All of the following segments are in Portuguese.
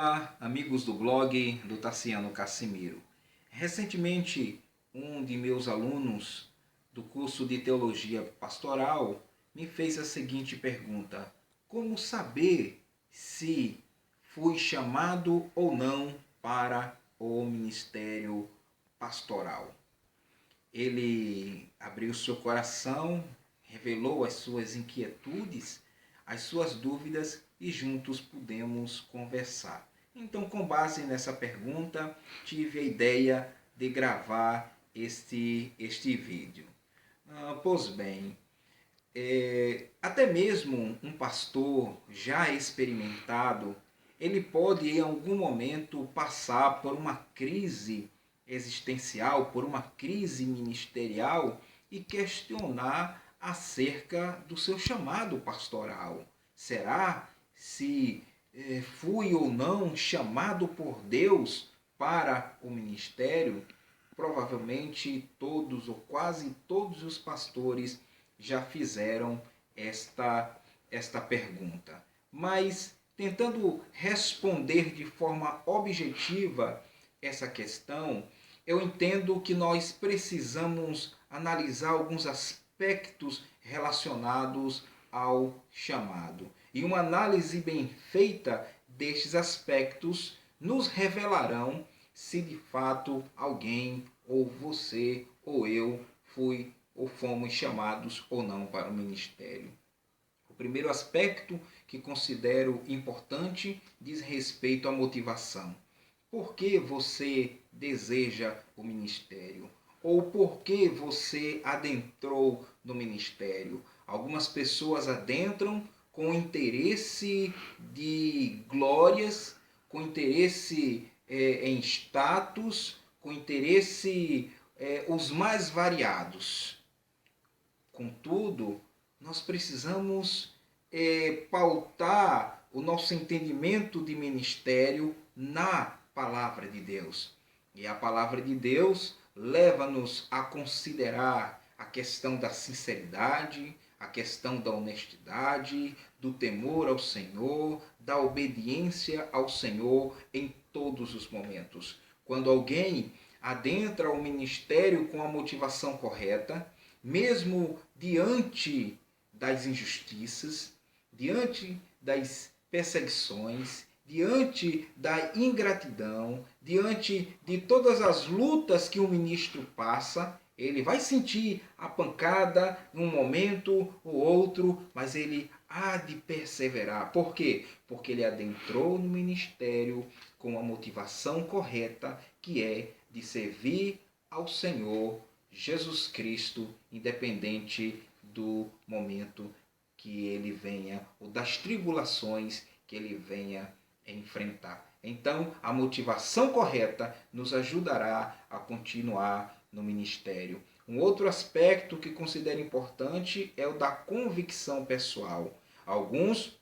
Olá, amigos do blog do Tassiano Cassimiro. Recentemente, um de meus alunos do curso de Teologia Pastoral me fez a seguinte pergunta: como saber se fui chamado ou não para o ministério pastoral? Ele abriu seu coração, revelou as suas inquietudes, as suas dúvidas e juntos pudemos conversar. Então, com base nessa pergunta, tive a ideia de gravar este vídeo. Pois bem, até mesmo um pastor já experimentado, ele pode em algum momento passar por uma crise existencial, por uma crise ministerial e questionar acerca do seu chamado pastoral. Será se fui ou não chamado por Deus para o ministério? Provavelmente todos ou quase todos os pastores já fizeram esta pergunta. Mas tentando responder de forma objetiva essa questão, eu entendo que nós precisamos analisar alguns aspectos relacionados ao chamado. E uma análise bem feita destes aspectos nos revelarão se de fato alguém, ou você, ou eu, fui ou fomos chamados ou não para o ministério. O primeiro aspecto que considero importante diz respeito à motivação. Por que você deseja o ministério? Ou por que você adentrou no ministério? Algumas pessoas adentram com interesse de glórias, com interesse em status, com interesse os mais variados. Contudo, nós precisamos pautar o nosso entendimento de ministério na palavra de Deus. E a palavra de Deus leva-nos a considerar a questão da sinceridade, a questão da honestidade, do temor ao Senhor, da obediência ao Senhor em todos os momentos. Quando alguém adentra o ministério com a motivação correta, mesmo diante das injustiças, diante das perseguições, diante da ingratidão, diante de todas as lutas que o ministro passa, ele vai sentir a pancada num momento ou outro, mas ele há de perseverar. Por quê? Porque ele adentrou no ministério com a motivação correta, que é de servir ao Senhor Jesus Cristo, independente do momento que ele venha, ou das tribulações que ele venha enfrentar. Então, a motivação correta nos ajudará a continuar no ministério. Um outro aspecto que considero importante é o da convicção pessoal. Alguns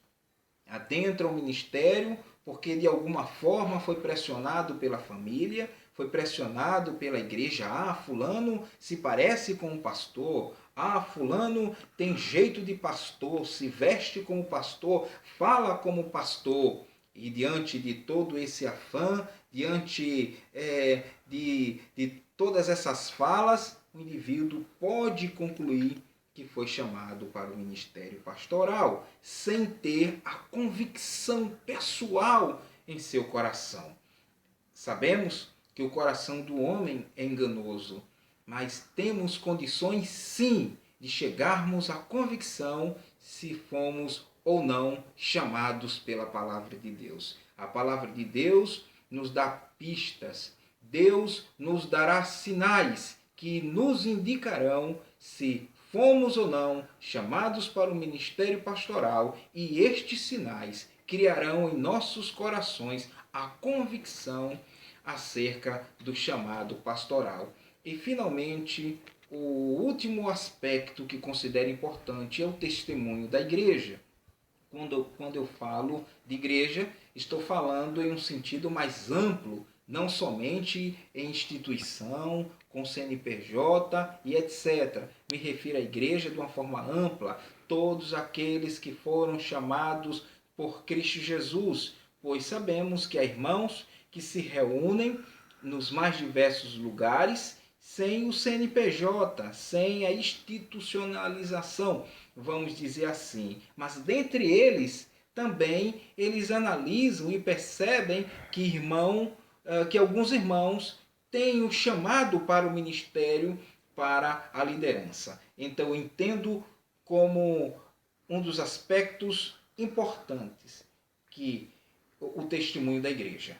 adentram o ministério porque de alguma forma foi pressionado pela família, foi pressionado pela igreja. Ah, fulano se parece com um pastor. Ah, fulano tem jeito de pastor, se veste como pastor, fala como pastor. E diante de todo esse afã, diante de todas essas falas, o indivíduo pode concluir que foi chamado para o ministério pastoral, sem ter a convicção pessoal em seu coração. Sabemos que o coração do homem é enganoso, mas temos condições sim de chegarmos à convicção se fomos ou não chamados pela palavra de Deus. A palavra de Deus nos dá pistas, Deus nos dará sinais que nos indicarão se fomos ou não chamados para o ministério pastoral, e estes sinais criarão em nossos corações a convicção acerca do chamado pastoral. E, finalmente, o último aspecto que considero importante é o testemunho da igreja. Quando eu falo de igreja, estou falando em um sentido mais amplo, não somente em instituição, com CNPJ e etc. Me refiro à igreja de uma forma ampla, todos aqueles que foram chamados por Cristo Jesus, pois sabemos que há irmãos que se reúnem nos mais diversos lugares sem o CNPJ, sem a institucionalização, vamos dizer assim. Mas dentre eles, também eles analisam e percebem que alguns irmãos têm o chamado para o ministério, para a liderança. Então eu entendo como um dos aspectos importantes que o testemunho da igreja.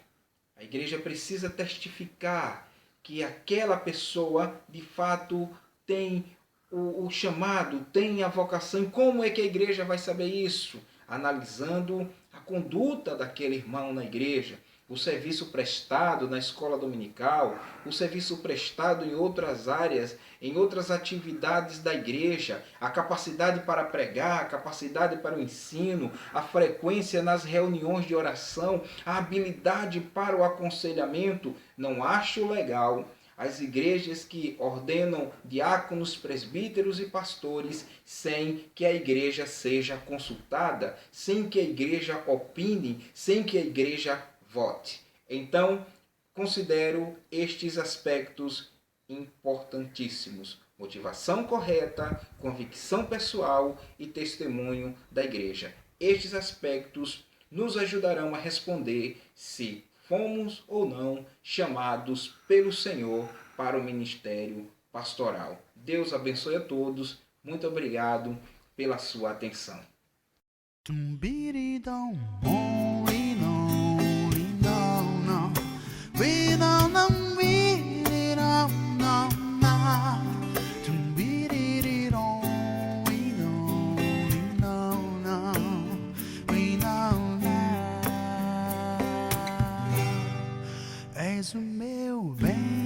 A igreja precisa testificar que aquela pessoa de fato tem o chamado, tem a vocação. E como é que a igreja vai saber isso? Analisando a conduta daquele irmão na igreja, o serviço prestado na escola dominical, o serviço prestado em outras áreas, em outras atividades da igreja, a capacidade para pregar, a capacidade para o ensino, a frequência nas reuniões de oração, a habilidade para o aconselhamento. Não acho legal as igrejas que ordenam diáconos, presbíteros e pastores sem que a igreja seja consultada, sem que a igreja opine, sem que a igreja vote. Então, considero estes aspectos importantíssimos: motivação correta, convicção pessoal e testemunho da igreja. Estes aspectos nos ajudarão a responder se fomos ou não chamados pelo Senhor para o ministério pastoral. Deus abençoe a todos. Muito obrigado pela sua atenção. És o meu bem.